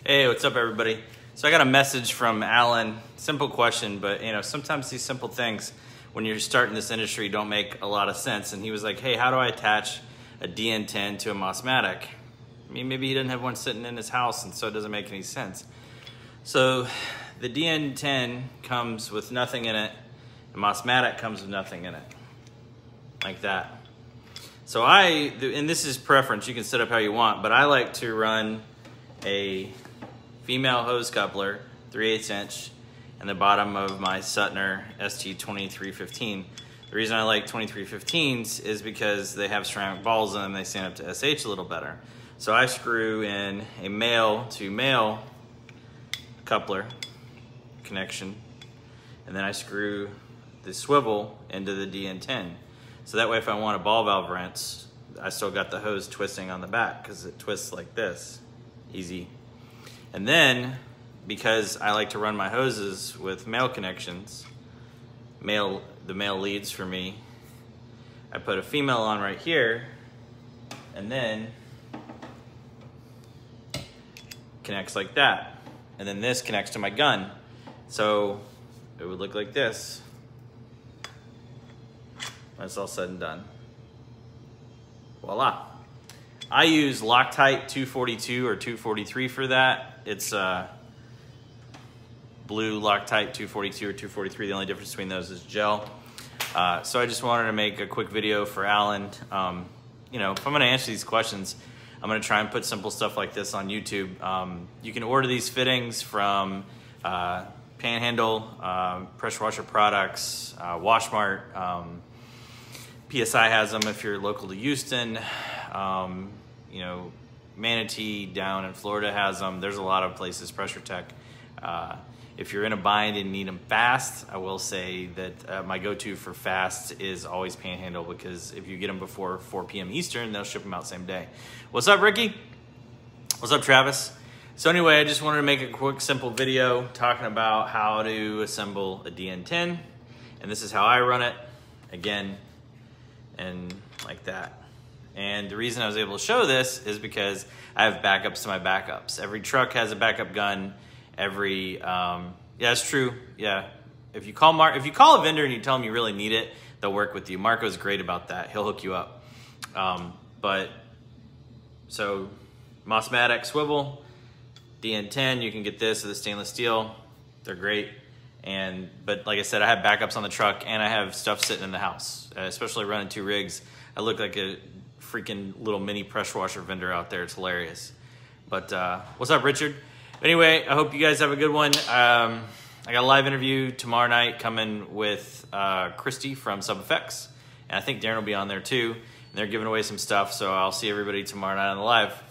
Hey, what's up everybody? So I got a message from Alan, simple question, but sometimes these simple things when you're starting this industry don't make a lot of sense. And he was like, hey, how do I attach a DN10 to a Mosmatic? I mean, maybe he didn't have one sitting in his house and so it doesn't make any sense. So the DN10 comes with nothing in it, the Mosmatic comes with nothing in it, like that. So and this is preference, you can set up how you want, but I like to run a female hose coupler, 3/8 inch, in the bottom of my Suttner ST2315. The reason I like 2315s is because they have ceramic balls in them, they stand up to SH a little better. So I screw in a male to male coupler connection, and then I screw the swivel into the DN10. So that way if I want a ball valve rinse, I still got the hose twisting on the back because it twists like this, easy. And then, because I like to run my hoses with male connections, the male leads for me, I put a female on right here, and then connects like that. And then this connects to my gun. So it would look like this when it's all said and done. Voila. I use Loctite 242 or 243 for that. It's blue Loctite 242 or 243. The only difference between those is gel. So I just wanted to make a quick video for Alan. If I'm gonna answer these questions, I'm gonna try and put simple stuff like this on YouTube. You can order these fittings from Panhandle, Pressure Washer Products, Washmart. PSI has them if you're local to Houston. Manatee down in Florida has them. There's a lot of places, Pressure Tech. If you're in a bind and need them fast, I will say that my go-to for fast is always Panhandle, because if you get them before 4 p.m. Eastern, they'll ship them out same day. What's up, Ricky? What's up, Travis? So anyway, I just wanted to make a quick, simple video talking about how to assemble a DN10, and this is how I run it, again, and like that. And the reason I was able to show this is because I have backups to my backups. Every truck has a backup gun. Yeah, it's true. Yeah, if you call a vendor and you tell them you really need it, they'll work with you. Marco's great about that. He'll hook you up. So Mosmatic Swivel, DN10, you can get this with the stainless steel. They're great. But like I said, I have backups on the truck and I have stuff sitting in the house, especially running 2 rigs. I look like a freaking little mini pressure washer vendor out there. It's hilarious. But what's up, Richard? Anyway, I hope you guys have a good one. I got a live interview tomorrow night coming with Christy from Sub Effects, and I think Darren will be on there too. And they're giving away some stuff, so I'll see everybody tomorrow night on the live.